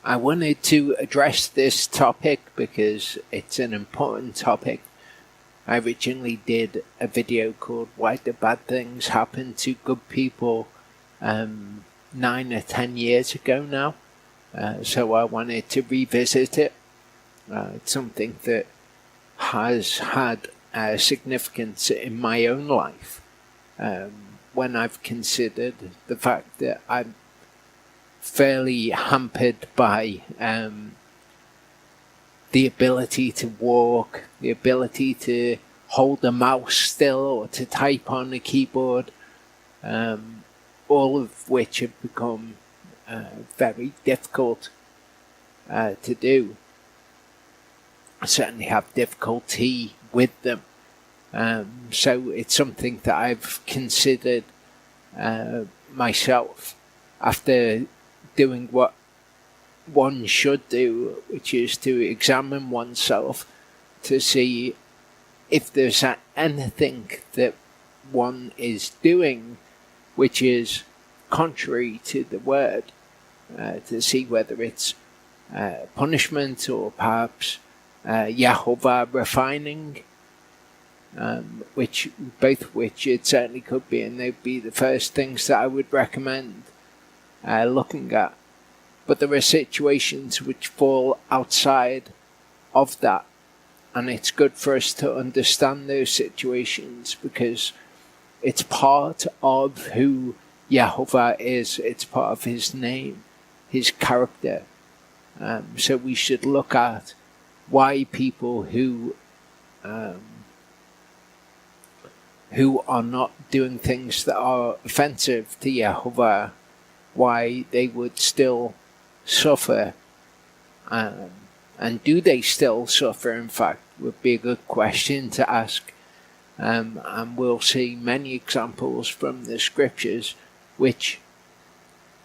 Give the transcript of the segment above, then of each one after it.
I wanted to address this topic because it's an important topic. I originally did a video called Why Do Bad Things Happen to Good People 9 or 10 years ago now. So I wanted to revisit it. It's something that has had significance in my own life when I've considered the fact that I'm fairly hampered by the ability to walk, the ability to hold a mouse still or to type on a keyboard, all of which have become very difficult to do. I certainly have difficulty with them. So it's something that I've considered myself after doing what one should do, which is to examine oneself to see if there's anything that one is doing which is contrary to the word, to see whether it's punishment or perhaps Yahovah refining, which it certainly could be, and they'd be the first things that I would recommend looking at. But there are situations which fall outside of that, and it's good for us to understand those situations because it's part of who Yahovah is. It's part of his name, his character. So we should look at why people who are not doing things that are offensive to Yahovah, why they would still suffer, and do they still suffer, in fact, would be a good question to ask. And we'll see many examples from the scriptures which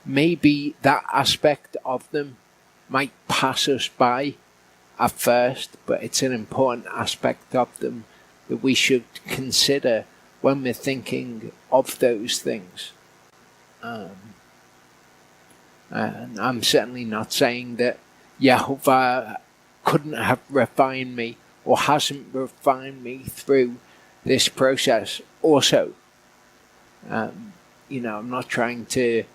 maybe that aspect of them might pass us by at first, but it's an important aspect of them that we should consider when we're thinking of those things. And I'm certainly not saying that Yahovah couldn't have refined me or hasn't refined me through this process also. I'm not trying to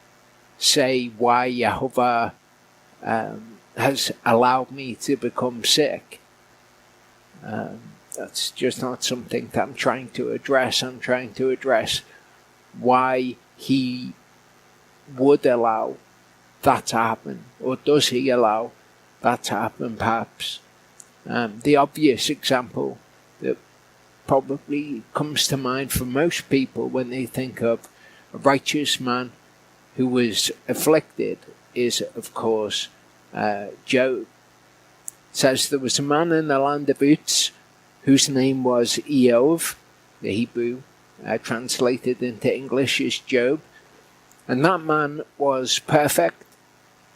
say why Yahovah has allowed me to become sick. That's just not something that I'm trying to address. I'm trying to address why he would allow that to happen, or does he allow that to happen perhaps. The obvious example that probably comes to mind for most people when they think of a righteous man who was afflicted is, of course, Job. It says there was a man in the land of Uz whose name was Eov, the Hebrew translated into English is Job, and that man was perfect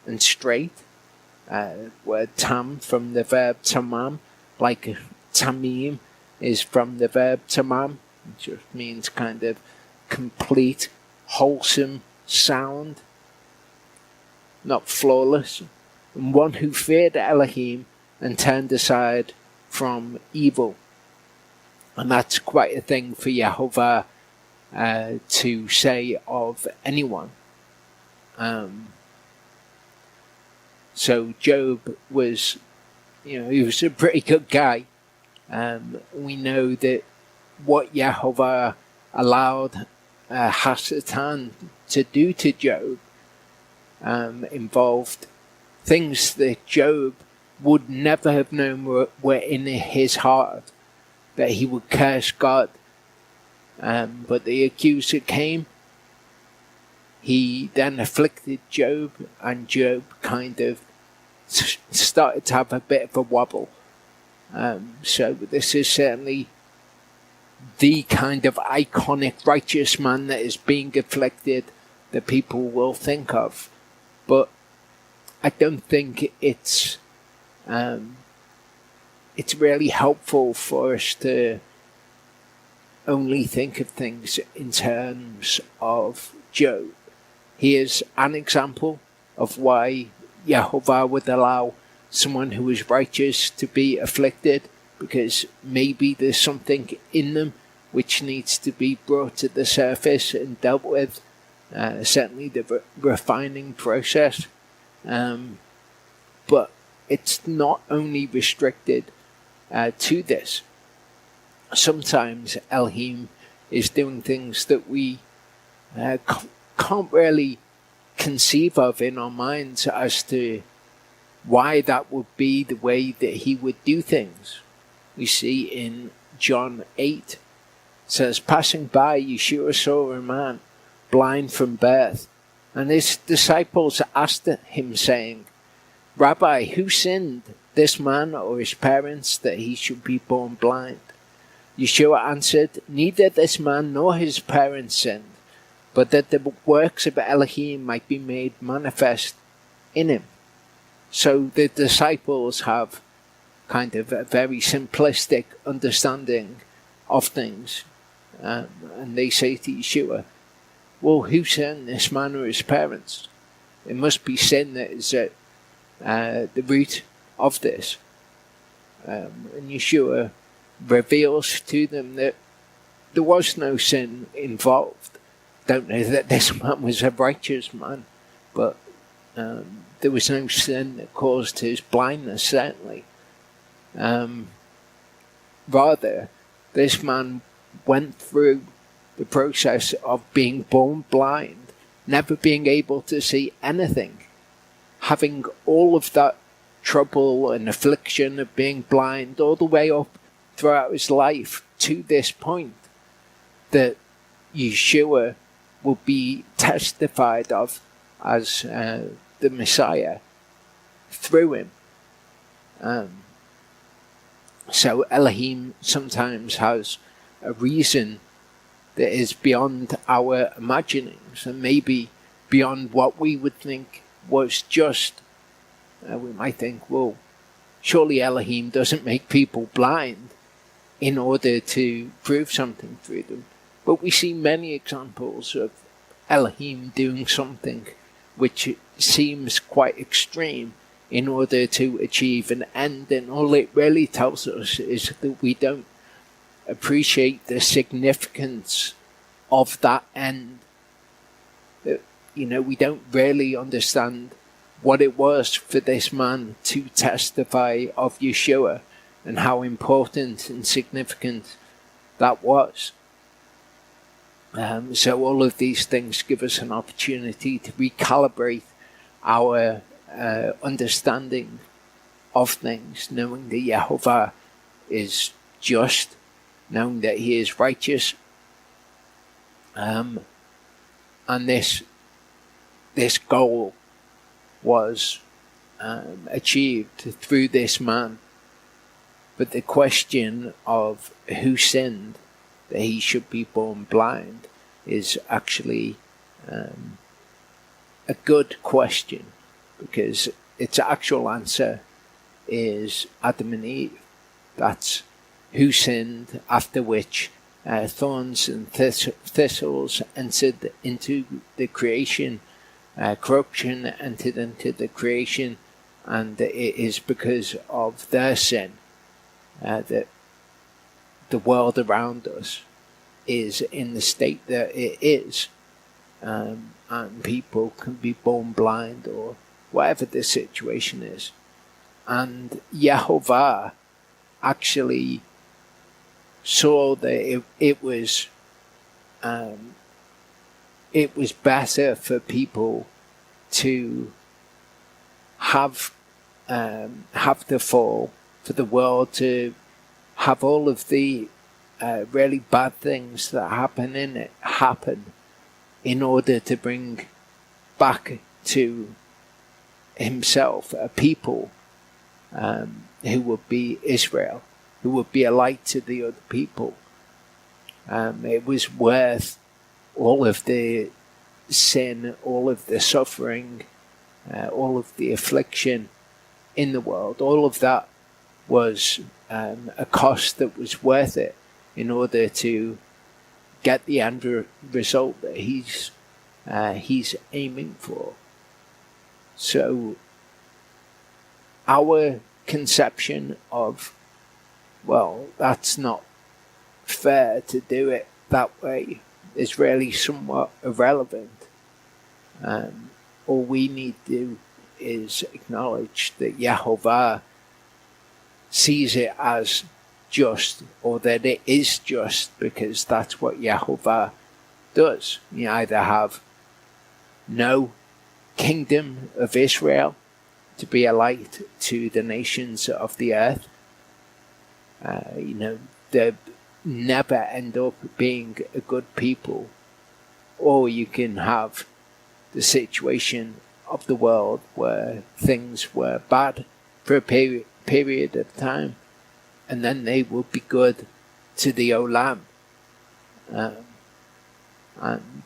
and straight. Word tam from the verb tamam, like tamim is from the verb tamam. It just means kind of complete, wholesome, sound, not flawless. And one who feared Elohim and turned aside from evil. And that's quite a thing for Yahovah to say of anyone. So Job was, he was a pretty good guy. We know that what Yahovah allowed Hasatan to do to Job involved things that Job would never have known were in his heart, that he would curse God. But the accuser came. He then afflicted Job, and Job kind of started to have a bit of a wobble. So this is certainly the kind of iconic righteous man that is being afflicted that people will think of. But I don't think it's really helpful for us to only think of things in terms of Job. He is an example of why Yehovah would allow someone who is righteous to be afflicted, because maybe there's something in them which needs to be brought to the surface and dealt with. Certainly the refining process. But it's not only restricted to this. Sometimes Elohim is doing things that we can't really conceive of in our minds as to why that would be the way that he would do things. We see in John 8, it says, passing by, Yeshua saw a man blind from birth, and his disciples asked him, saying, Rabbi, who sinned, this man or his parents, that he should be born blind? Yeshua answered, neither this man nor his parents sinned, but that the works of Elohim might be made manifest in him. So the disciples have kind of a very simplistic understanding of things. And they say to Yeshua, well, who sinned, this man or his parents? It must be sin that is at the root of this. And Yeshua reveals to them that there was no sin involved. Don't know that this man was a righteous man, but there was no sin that caused his blindness, certainly. Rather, this man went through the process of being born blind, never being able to see anything, having all of that trouble and affliction of being blind all the way up throughout his life to this point that Yeshua will be testified of as the Messiah through him. So Elohim sometimes has a reason that is beyond our imaginings and maybe beyond what we would think was just. We might think, well, surely Elohim doesn't make people blind in order to prove something through them. But we see many examples of Elohim doing something which seems quite extreme in order to achieve an end, and all it really tells us is that we don't appreciate the significance of that end. That, we don't really understand what it was for this man to testify of Yeshua and how important and significant that was. So all of these things give us an opportunity to recalibrate our understanding of things, knowing that Yehovah is just, knowing that he is righteous, and this goal was achieved through this man. But the question of who sinned that he should be born blind is actually a good question, because its actual answer is Adam and Eve. That's who sinned, after which thorns and thistles entered into the creation, corruption entered into the creation, and it is because of their sin that the world around us is in the state that it is, and people can be born blind or whatever the situation is. And Yehovah actually saw that it was better for people to have the fall, for the world to have all of the really bad things that happen in it happen, in order to bring back to himself a people who would be Israel, who would be a light to the other people. It was worth all of the sin, all of the suffering, all of the affliction in the world. All of that was a cost that was worth it in order to get the end result that he's aiming for. So our conception of, well, that's not fair to do it that way, is really somewhat irrelevant. All we need to do is acknowledge that Yehovah sees it as just, or that it is just, because that's what Yehovah does. You either have no kingdom of Israel to be a light to the nations of the earth. They never end up being a good people, or you can have the situation of the world where things were bad for a period of time, and then they will be good to the Olam. And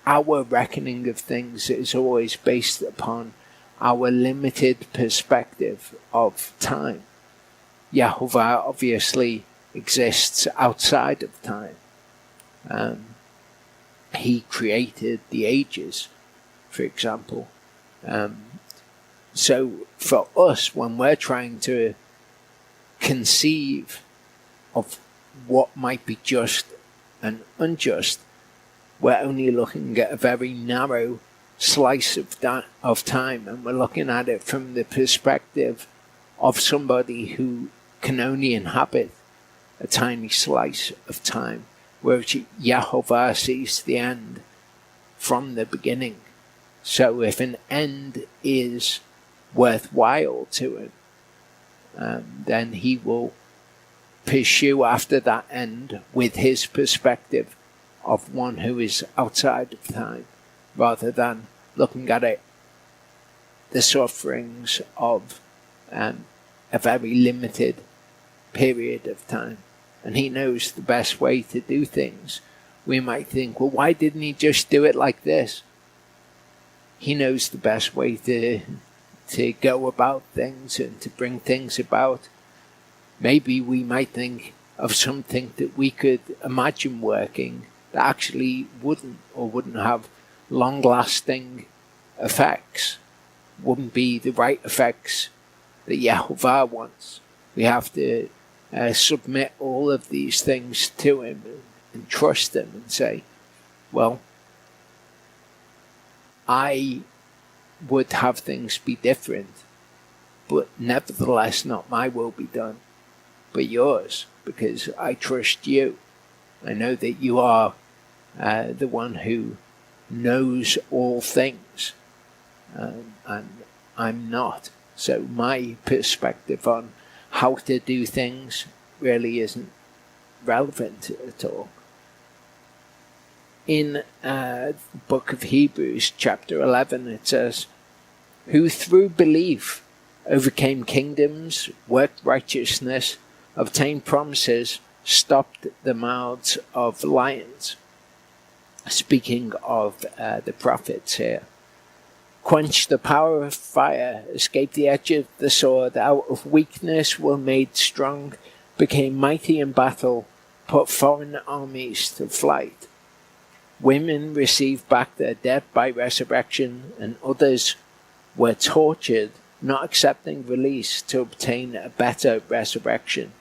our reckoning of things is always based upon our limited perspective of time. Yehovah obviously exists outside of time. He created the ages, for example. So for us, when we're trying to conceive of what might be just and unjust, we're only looking at a very narrow slice of time, and we're looking at it from the perspective of somebody who can only inhabit a tiny slice of time, whereas Yehovah sees the end from the beginning. So if an end is worthwhile to him, then he will pursue after that end with his perspective of one who is outside of time, rather than looking at it, the sufferings of a very limited period of time. And he knows the best way to do things. We might think, well, why didn't he just do it like this? He knows the best way to go about things and to bring things about. Maybe we might think of something that we could imagine working that actually wouldn't have long-lasting effects, wouldn't be the right effects that Yehovah wants. We have to submit all of these things to him and trust him and say, well, I would have things be different, but nevertheless not my will be done, but yours, because I trust you. I know that you are the one who knows all things, and I'm not. So my perspective on how to do things really isn't relevant at all. In the book of Hebrews, chapter 11, it says, "Who through belief overcame kingdoms, worked righteousness, obtained promises, stopped the mouths of lions." Speaking of the prophets here. "Quenched the power of fire, escaped the edge of the sword, out of weakness were made strong, became mighty in battle, put foreign armies to flight. Women received back their dead by resurrection, and others were tortured, not accepting release to obtain a better resurrection.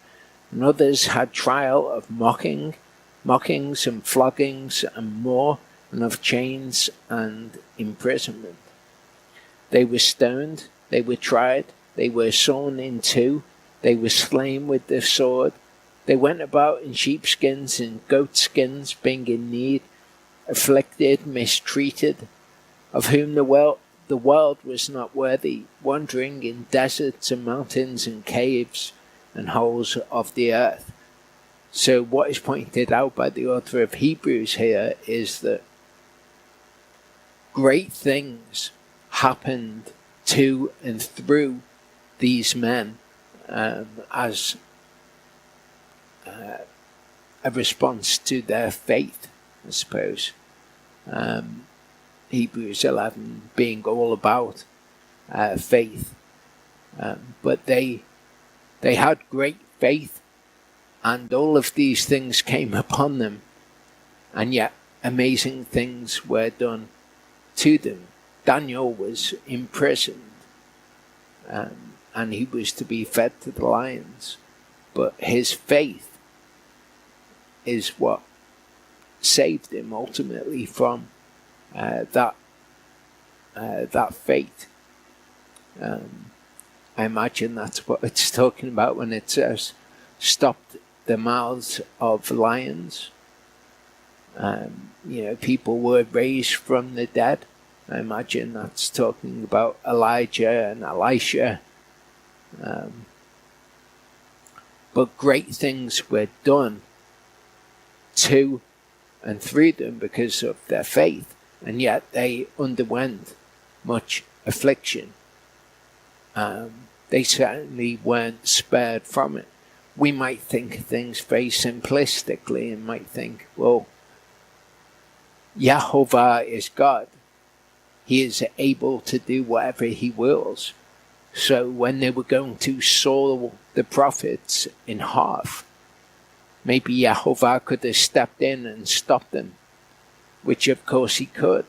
And others had trial of mockings and floggings and more, and of chains and imprisonment. They were stoned, they were tried, they were sawn in two, they were slain with the sword. They went about in sheepskins and goatskins, being in need, afflicted, mistreated, of whom the world was not worthy, wandering in deserts and mountains and caves and holes of the earth." So what is pointed out by the author of Hebrews here is that great things happened to and through these men as a response to their faith, I suppose. Hebrews 11 being all about faith. But they had great faith, and all of these things came upon them, and yet amazing things were done to them. Daniel was imprisoned. and he was to be fed to the lions. But his faith is what saved him ultimately from that fate. I imagine that's what it's talking about when it says, stopped the mouths of lions. People were raised from the dead. I imagine that's talking about Elijah and Elisha. But great things were done to and through them because of their faith, and yet they underwent much affliction. They certainly weren't spared from it. We might think things very simplistically and might think, well, Yahovah is God. He is able to do whatever he wills. So when they were going to saw the prophets in half, maybe Yahovah could have stepped in and stopped them, which of course he could,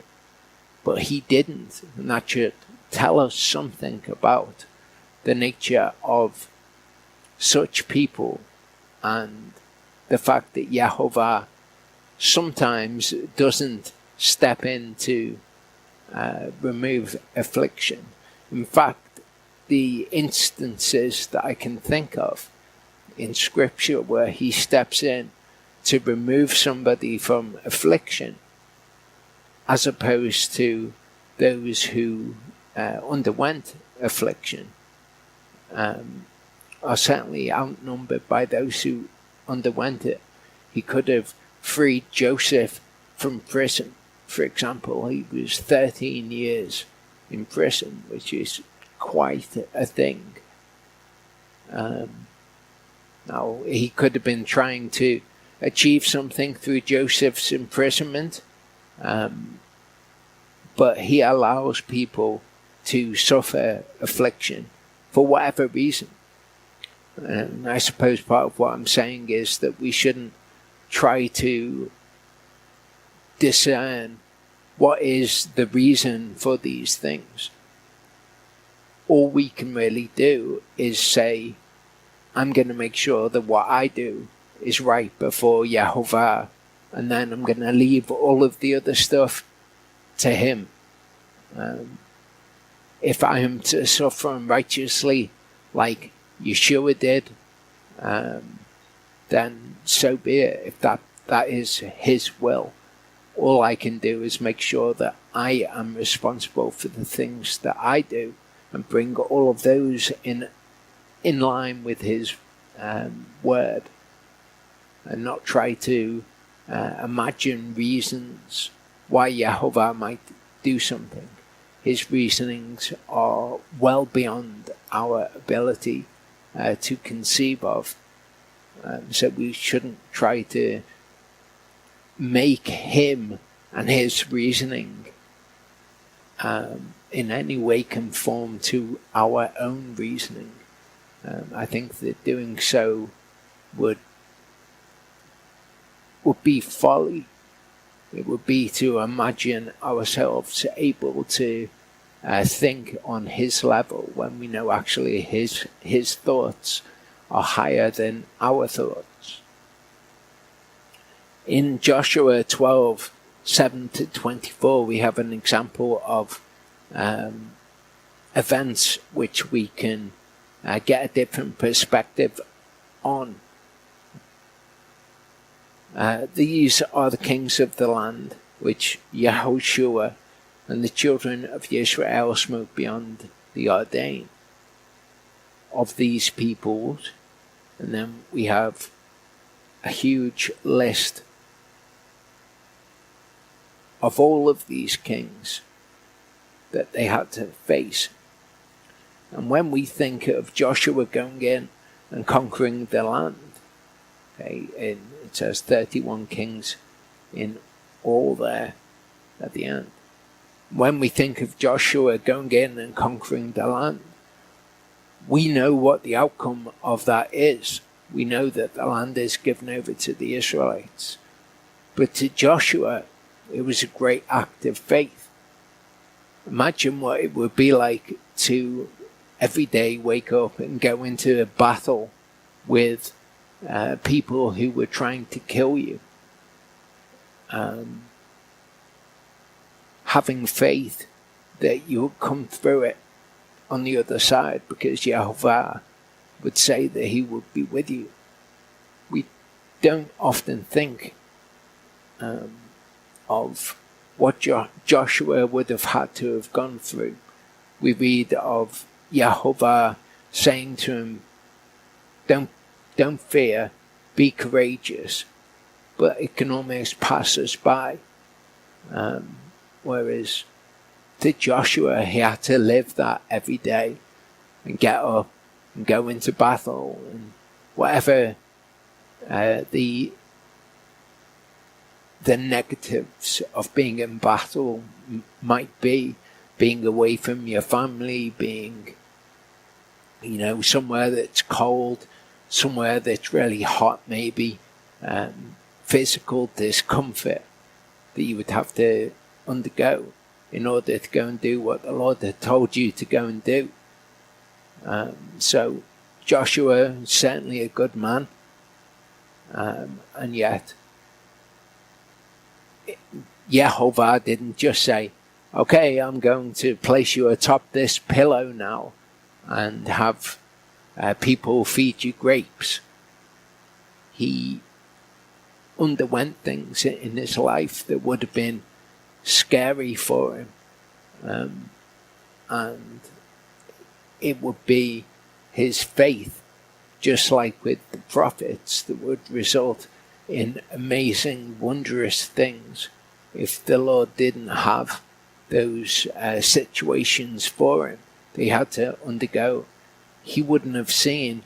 but he didn't. And that should tell us something about the nature of such people and the fact that Yahovah sometimes doesn't step in to remove affliction. In fact, the instances that I can think of in Scripture where he steps in to remove somebody from affliction, as opposed to those who underwent affliction, are certainly outnumbered by those who underwent it. He could have freed Joseph from prison. For example, he was 13 years in prison, which is quite a thing. Now, he could have been trying to achieve something through Joseph's imprisonment, but he allows people to suffer affliction for whatever reason. And I suppose part of what I'm saying is that we shouldn't try to discern what is the reason for these things. All we can really do is say, I'm going to make sure that what I do is right before Yahovah, and then I'm going to leave all of the other stuff to him. If I am to suffer unrighteously like Yeshua did, then so be it. If that is his will, all I can do is make sure that I am responsible for the things that I do and bring all of those in line with his word, and not try to imagine reasons why Yahovah might do something. His reasonings are well beyond our ability to conceive of. So we shouldn't try to make him and his reasoning in any way conform to our own reasoning. I think that doing so would be folly. It would be to imagine ourselves able to think on his level when we know actually his thoughts are higher than our thoughts. In Joshua 12:7-24, we have an example of events which we can get a different perspective on. These are the kings of the land which Yahushua and the children of Israel smote beyond the Jordan. Of these peoples, and then we have a huge list of all of these kings that they had to face. And when we think of Joshua going in and conquering the land, it says 31 kings in all there at the end. When we think of Joshua going in and conquering the land, we know what the outcome of that is. We know that the land is given over to the Israelites. But to Joshua, it was a great act of faith. Imagine what it would be like to every day wake up and go into a battle with people who were trying to kill you. Having faith that you would come through it on the other side, because Yehovah would say that he would be with you. We don't often think of what Joshua would have had to have gone through. We read of Yehovah saying to him, don't fear, be courageous, but it can almost pass us by. Whereas to Joshua, he had to live that every day and get up and go into battle, and whatever the negatives of being in battle might be, being away from your family, being, somewhere that's cold, somewhere that's really hot maybe, physical discomfort that you would have to undergo in order to go and do what the Lord had told you to go and do. So Joshua is certainly a good man, and yet Yehovah didn't just say, okay, I'm going to place you atop this pillow now and have people feed you grapes. He underwent things in his life that would have been scary for him, and it would be his faith, just like with the prophets, that would result in amazing, wondrous things if the Lord didn't have those situations for him that he had to undergo. He wouldn't have seen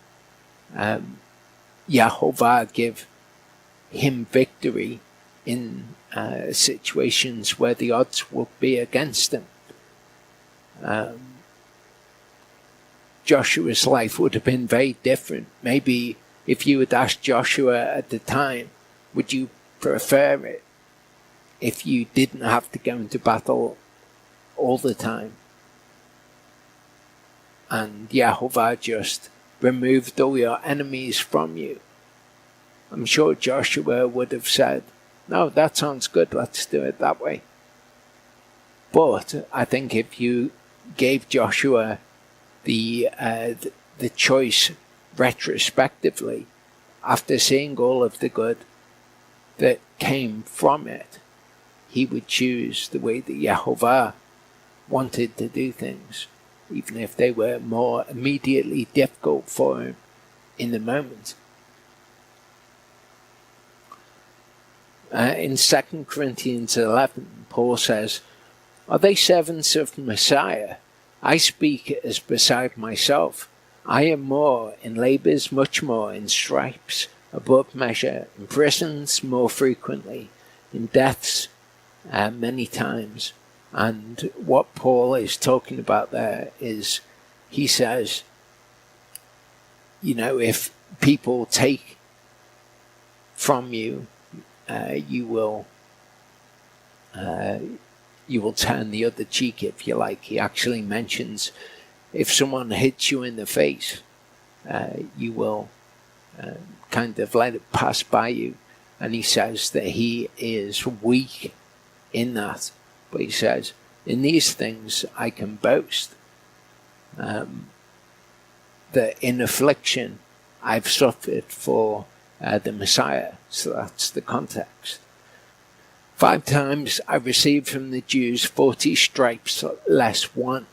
Yehovah give him victory in situations where the odds would be against him. Joshua's life would have been very different. Maybe if you had asked Joshua at the time, would you prefer it if you didn't have to go into battle all the time? And Yehovah just removed all your enemies from you. I'm sure Joshua would have said, no, that sounds good, let's do it that way. But I think if you gave Joshua the choice retrospectively, after seeing all of the good that came from it, he would choose the way that Yehovah wanted to do things, even if they were more immediately difficult for him in the moment. In 2 Corinthians 11, Paul says, are they servants of Messiah? I speak as beside myself. I am more in labours, much more in stripes, above measure, in prisons more frequently, in deaths many times. And what Paul is talking about there is, he says, if people take from you, you will turn the other cheek, if you like. He actually mentions if someone hits you in the face, you will kind of let it pass by you. And he says that he is weak in that. But he says, in these things I can boast, that in affliction I've suffered for the Messiah. So that's the context. 5 times I received from the Jews 40 stripes less 1.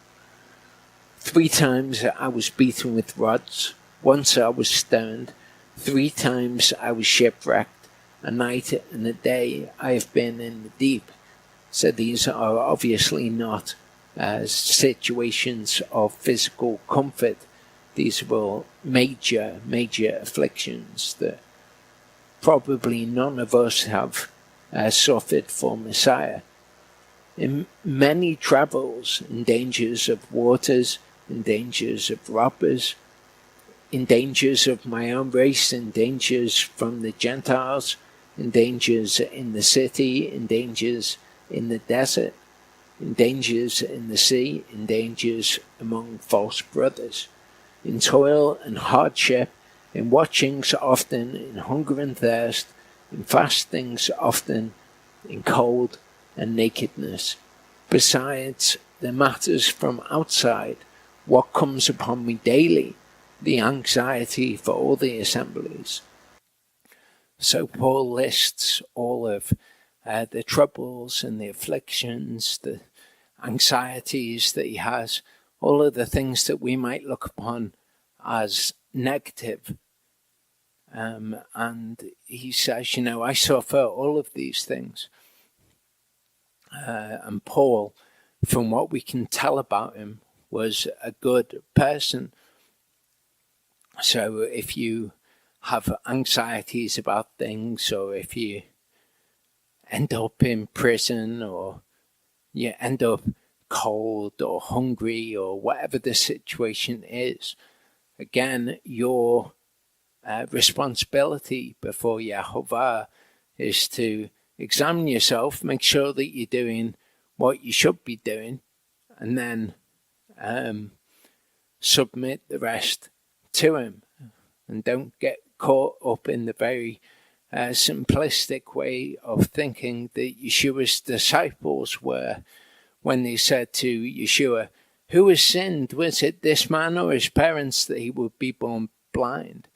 3 times I was beaten with rods. Once I was stoned. 3 times I was shipwrecked. A night and a day I have been in the deep. So these are obviously not situations of physical comfort. These were major afflictions that probably none of us have suffered for Messiah. In many travels, in dangers of waters, in dangers of robbers, in dangers of my own race, in dangers from the Gentiles, in dangers in the city, in dangers in the desert, in dangers in the sea, in dangers among false brothers, in toil and hardship, in watchings often, in hunger and thirst, in fastings often, in cold and nakedness. Besides the matters from outside, what comes upon me daily, the anxiety for all the assemblies. So Paul lists all of the troubles and the afflictions, the anxieties that he has, all of the things that we might look upon as negative. And he says, I suffer all of these things. And Paul, from what we can tell about him, was a good person. So if you have anxieties about things, or if you end up in prison, or you end up cold or hungry, or whatever the situation is, again, your responsibility before Yehovah is to examine yourself, make sure that you're doing what you should be doing, and then submit the rest to him. And don't get caught up in the very simplistic way of thinking that Yeshua's disciples were when they said to Yeshua, "Who has sinned? Was it this man or his parents that he would be born blind?"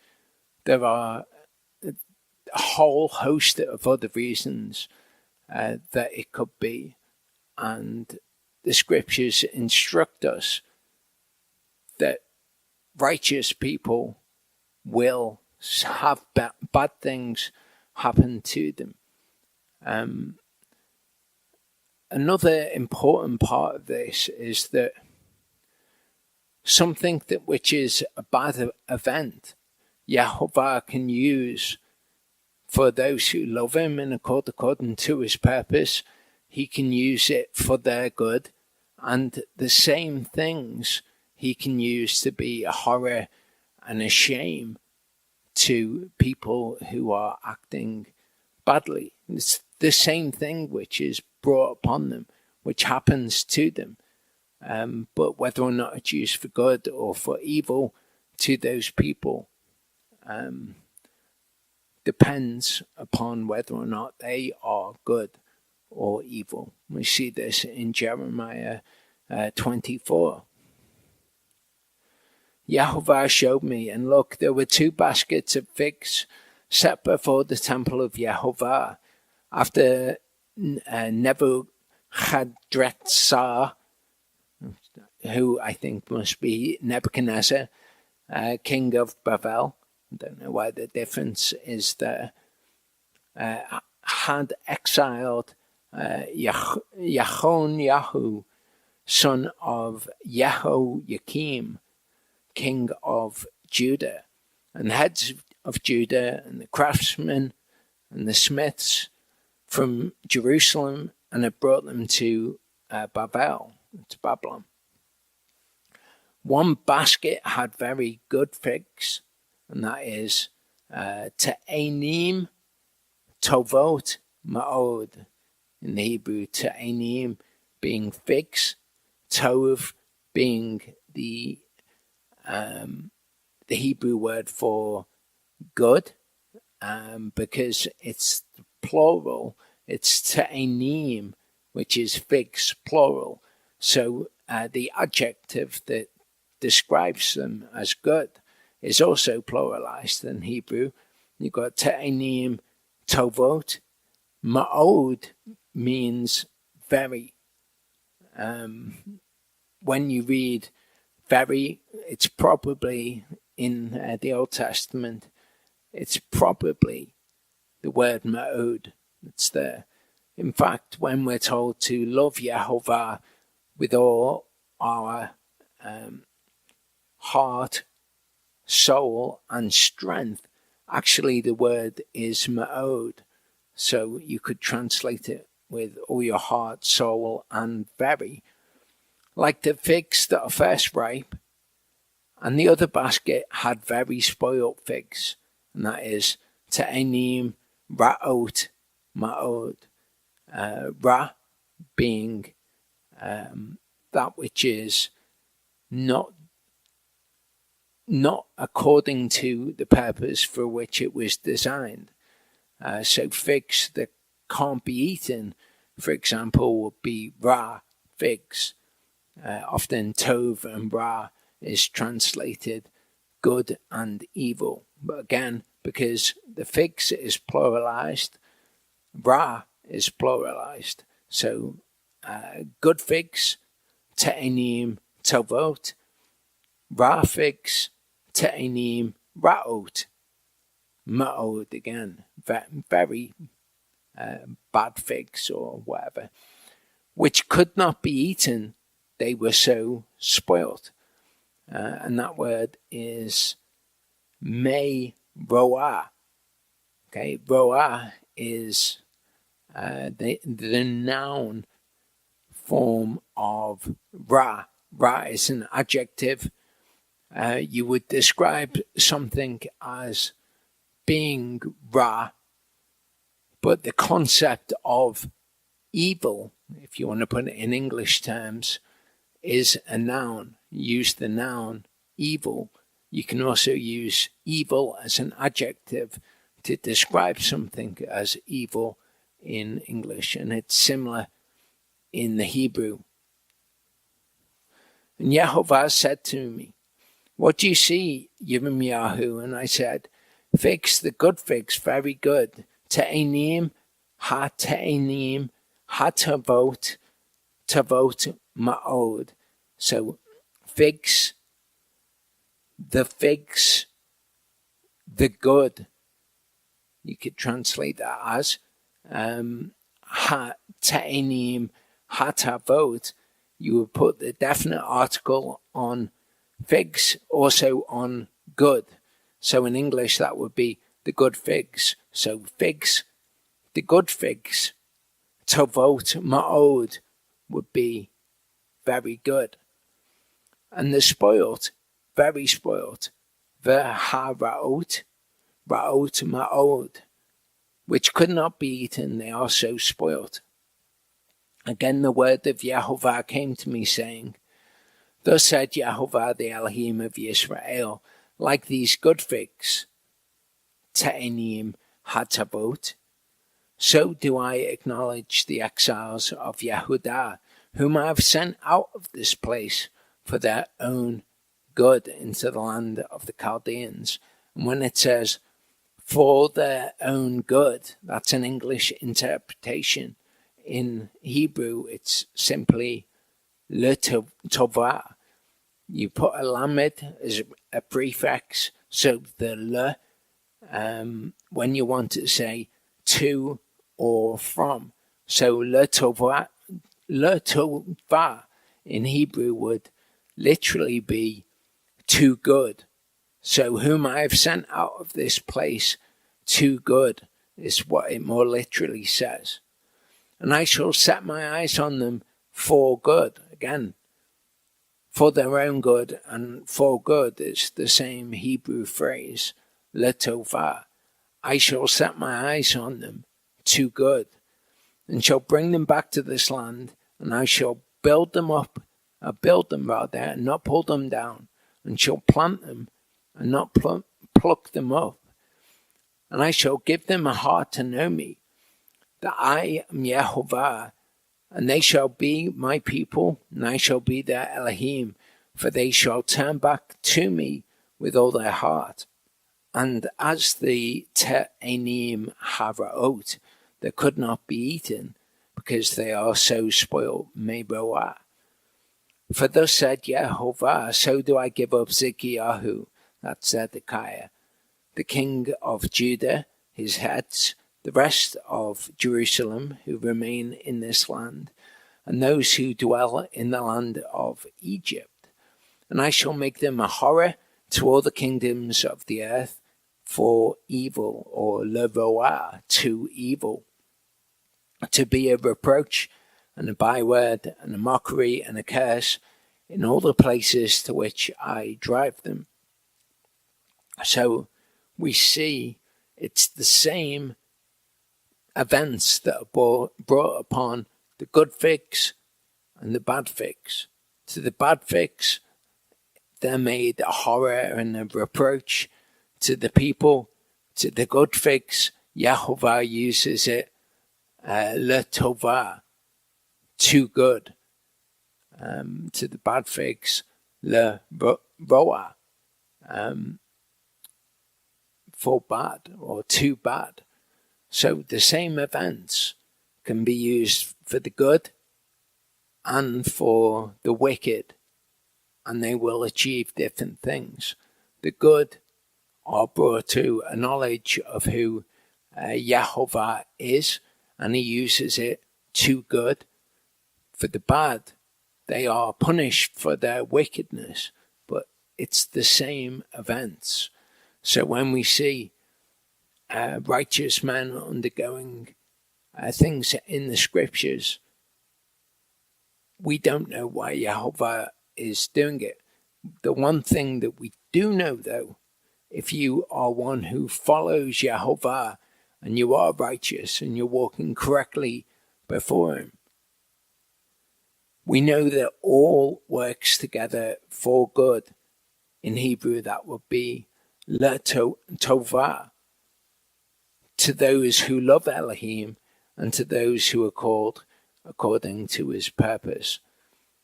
There are a whole host of other reasons that it could be. And the scriptures instruct us that righteous people will have bad things happen to them. Another important part of this is that something which is a bad event, Yehovah can use for those who love him and according to his purpose. He can use it for their good, and the same things he can use to be a horror and a shame to people who are acting badly. It's the same thing which is brought upon them, which happens to them. But whether or not it's used for good or for evil to those people depends upon whether or not they are good or evil. We see this in Jeremiah 24. Yehovah showed me, and look, there were 2 baskets of figs set before the temple of Yehovah. After Nebuchadrezzar, who I think must be Nebuchadnezzar, king of Babel, I don't know why the difference is there, had exiled Yechoniah, son of Jehoiakim, king of Judah, and heads of Judah, and the craftsmen and the smiths from Jerusalem, and had brought them to Babylon. One basket had very good figs, and that is Te'anim Tovot Ma'od. In the Hebrew, Te'anim being figs, Tov being the Hebrew word for good, because it's plural. It's Te'anim, which is figs, plural. So the adjective that describes them as good is also pluralized in Hebrew. You've got Te'anim Tovot. Ma'od means very. When you read very, it's probably in the Old Testament, it's probably the word ma'od that's there. In fact, when we're told to love Yehovah with all our heart, soul, and strength, actually the word is ma'od. So you could translate it with all your heart, soul, and very. Like the figs that are first ripe, and the other basket had very spoiled figs, and that is Te'anim Ra'ot Ma'od. Ra being that which is not according to the purpose for which it was designed. So figs that can't be eaten, for example, would be ra figs. Often tov and ra is translated good and evil. But again, because the figs is pluralized, ra is pluralized. So good figs, te'enim tovot, ra figs, te'enim ra'ot, ma'od again, very bad figs or whatever, which could not be eaten, they were so spoilt. And that word is me roah. Okay, roah is the noun form of ra. Ra is an adjective. You would describe something as being ra, but the concept of evil, if you want to put it in English terms, is a noun. Use the noun evil. You can also use evil as an adjective to describe something as evil in English, and it's similar in the Hebrew. And Yehovah said to me, "What do you see, Yirmiyahu?" And I said, "Figs, the good figs, very good. Te'enim, ha-te'enim, ha-tavot, tavot ma'od." So figs, the good. You could translate that as ha-te'enim, ha-tavot. You would put the definite article on figs, also on good. So in English that would be the good figs. So figs, the good figs, tovot ma'od would be very good. And the spoilt, very spoilt, v'hara'ot, ra'ot ma'od, which could not be eaten, they are so spoilt. Again the word of Yehovah came to me, saying, "Thus said Yehovah, the Elohim of Yisrael, like these good figs, te'enim hatavot, so do I acknowledge the exiles of Yehudah, whom I have sent out of this place for their own good into the land of the Chaldeans." And when it says for their own good, that's an English interpretation. In Hebrew, it's simply le tovah. You put a lamed as a prefix, so the le, when you want to say to or from. So le tovah in Hebrew would literally be too good. So whom I have sent out of this place, too good, is what it more literally says. And I shall set my eyes on them for good. Again, for their own good, and for good is the same Hebrew phrase, letovah. I shall set my eyes on them to good, and shall bring them back to this land, and I shall build them up, and not pull them down, and shall plant them, and not pluck them up. And I shall give them a heart to know me, that I am Yehovah, and they shall be my people, and I shall be their Elohim, for they shall turn back to me with all their heart. And as the te'enim hara'ot, that could not be eaten, because they are so spoiled, meroah. For thus said Yehovah, so do I give up Zidkiyahu, that's Zedekiah, the king of Judah, his heads, the rest of Jerusalem who remain in this land, and those who dwell in the land of Egypt. And I shall make them a horror to all the kingdoms of the earth for evil, or leroah, to evil, to be a reproach and a byword and a mockery and a curse in all the places to which I drive them. So we see it's the same events that are brought upon the good figs and the bad figs. To the bad figs, they're made a horror and a reproach to the people. To the good figs, Yahovah uses it letovah, too good. To the bad figs, leroah, for bad or too bad. So the same events can be used for the good and for the wicked, and they will achieve different things. The good are brought to a knowledge of who Yahovah is, and he uses it too good. For the bad, they are punished for their wickedness, but it's the same events. So when we see righteous men undergoing things in the scriptures, we don't know why Yahovah is doing it. The one thing that we do know, though, if you are one who follows Yahovah and you are righteous and you're walking correctly before him, we know that all works together for good. In Hebrew, that would be letovah, to those who love Elohim and to those who are called according to his purpose.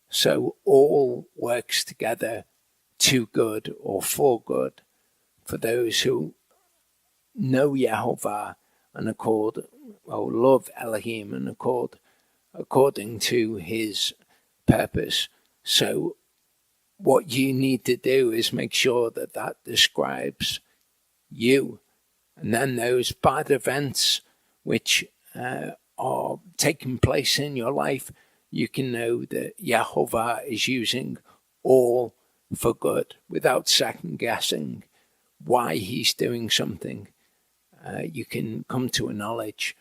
So all works together to good or for good for those who know Yahovah and are called, or love Elohim and are called according to his purpose. So what you need to do is make sure that that describes you. And then those bad events which are taking place in your life, you can know that Yahovah is using all for good without second guessing why he's doing something. You can come to a knowledge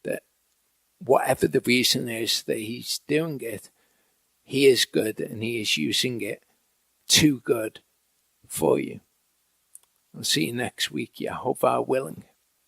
that whatever the reason is that he's doing it, he is good and he is using it too good for you. I'll see you next week, Yahovah willing.